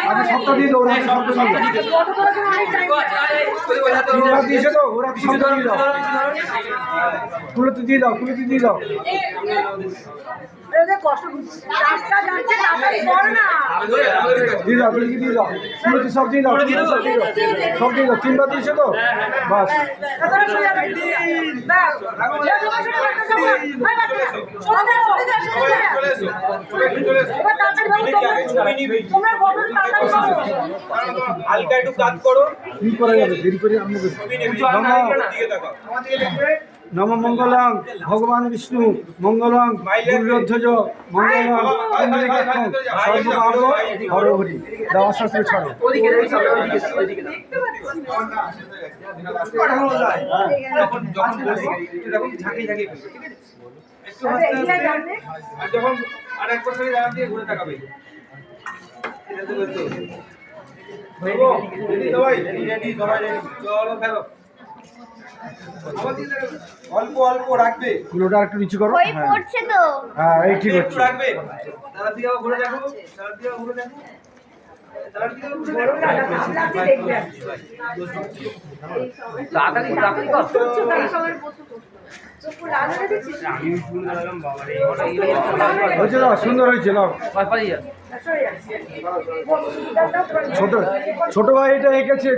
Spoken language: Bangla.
আগে সবটা দিয়ে দাও, ওরা সবটা দিয়ে দাও। ওরা দিয়েছে তো, ওরা সবটা দিয়ে দাও। তুলোতে দিয়ে দাও, তুলোতে দিয়ে দাও। দিয়ে দাও, তুলিকে দিয়ে দাও। তুলোতে সব দিয়ে দাও, সব দিয়ে দাও, সব দিয়ে দাও। তিনবার দিয়েছে তো, বাস। হালকা একটু কাজ করো, কি করা যাবে, দেরি করে আমাদের নম মঙ্গলং ভগবান বিষ্ণু মঙ্গলং গুরুধ্বজ মঙ্গলং সর্বকাম হরি। দেওয়ার শাস্ত্রে ছাড়ো। যখন আর এক বছরের জায়গা দিয়ে ঘুরে তাকাবে। অল্প অল্প রাখবে, পুরোটা একটু নিচু করো। ওই পড়ছে তো। হ্যাঁ, এই ঠিক একটু আছে। রাখবে। তার দিকে ঘুরে দেখো, তার দিকে ঘুরে দেখো। হয়েছে দাও, সুন্দর হয়েছে দাও। ছোট ছোট ভাই এটা এঁকেছে।